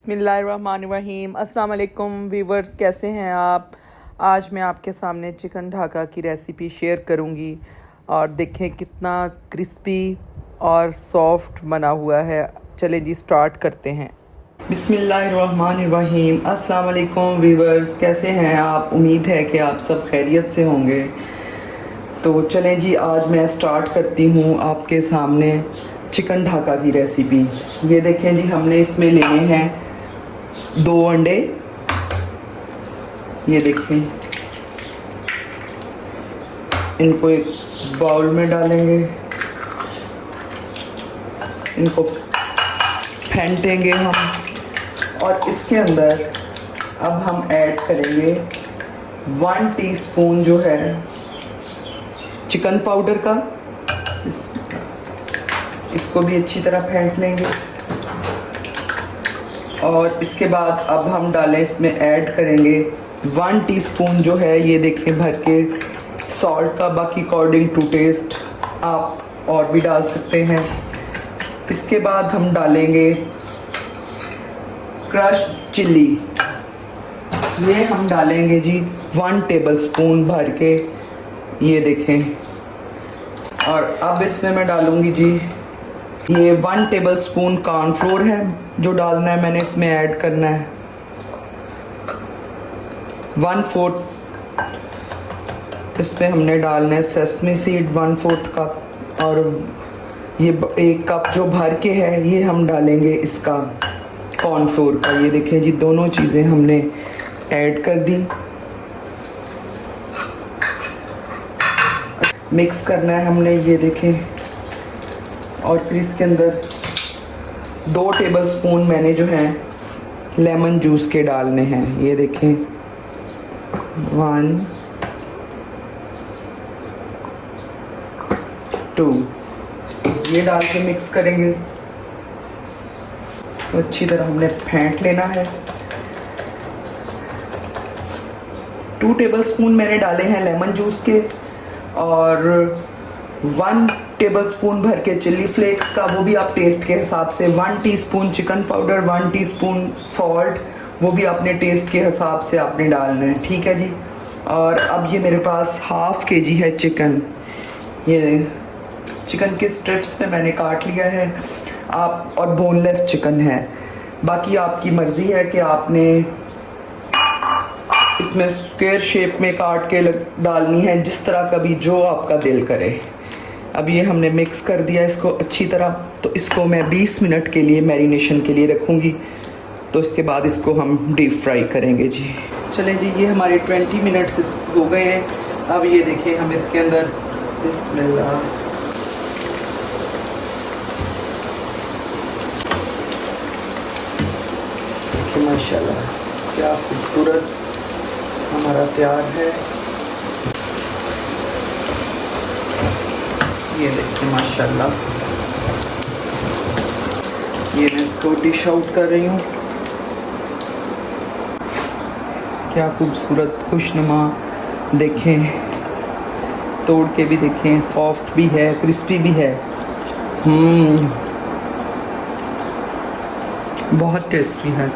बिस्मिल्लाहिर्रहमानिर्रहीम। अस्सलाम वालेकुम व्यूवर्स, कैसे हैं आप। आज मैं आपके सामने चिकन ढाका की रेसिपी शेयर करूंगी और देखें कितना क्रिस्पी और सॉफ्ट बना हुआ है। चलें जी स्टार्ट करते हैं। बिस्मिल्लाहिर्रहमानिर्रहीम। अस्सलाम वालेकुम व्यूवर्स, कैसे हैं आप। उम्मीद है कि आप सब खैरियत से होंगे। तो चलें जी आज मैं स्टार्ट करती हूँ आपके सामने चिकन ढाका की रेसिपी। ये देखें जी, हमने इसमें लेने हैं 2 अंडे। ये देखें, इनको एक बाउल में डालेंगे, इनको फेंटेंगे हम और इसके अंदर अब हम ऐड करेंगे 1 टीस्पून जो है चिकन पाउडर का। इसको भी अच्छी तरह फेंट लेंगे और इसके बाद अब हम डालें, इसमें ऐड करेंगे 1 टीस्पून जो है, ये देखें भर के सॉल्ट का। बाकी अकॉर्डिंग टू टेस्ट आप और भी डाल सकते हैं। इसके बाद हम डालेंगे क्रश चिल्ली। ये हम डालेंगे जी 1 टेबलस्पून भर के, ये देखें। और अब इसमें मैं डालूँगी जी ये 1 टेबलस्पून कॉर्नफ्लोर है जो डालना है, मैंने इसमें ऐड करना है 1/4। इसमें हमने डालना है सेसमी सीड 1/4 कप, और ये 1 कप जो भर के है ये हम डालेंगे इसका कॉर्नफ्लोर का। ये देखें जी, दोनों चीज़ें हमने ऐड कर दी। मिक्स करना है हमने, ये देखें। और फिर इसके अंदर 2 टेबलस्पून मैंने जो हैं लेमन जूस के डालने हैं। ये देखें 1 2, ये डाल के मिक्स करेंगे। तो अच्छी तरह हमने फेंट लेना है। 2 टेबलस्पून मैंने डाले हैं लेमन जूस के और 1 टेबलस्पून भर के चिल्ली फ्लेक्स का, वो भी आप टेस्ट के हिसाब से। 1 teaspoon chicken powder, 1 teaspoon salt, वो भी अपने टेस्ट के हिसाब से आपने डालना है, ठीक है जी। और अब ये मेरे पास 1/2 kg है चिकन। ये चिकन के स्ट्रिप्स में मैंने काट लिया है आप, और बोनलेस चिकन है। बाकी आपकी मर्ज़ी है कि आपने इसमें स्क्वायर शेप में काट के डालनी है, जिस तरह का भी जो आपका दिल करे। अब ये हमने मिक्स कर दिया इसको अच्छी तरह। तो इसको मैं 20 मिनट के लिए मैरिनेशन के लिए रखूँगी। तो इसके बाद इसको हम डीप फ्राई करेंगे जी। चलें जी, ये हमारे 20 मिनट्स हो गए हैं। अब ये देखें, हम इसके अंदर बिस्मिल्लाह, माशाल्लाह क्या खूबसूरत हमारा तैयार है। ये देखिए माशाल्लाह, ये मैं इसको डिश आउट कर रही हूँ। क्या खूबसूरत खुशनुमा, देखें तोड़ के भी देखें, सॉफ्ट भी है, क्रिस्पी भी है। बहुत टेस्टी है।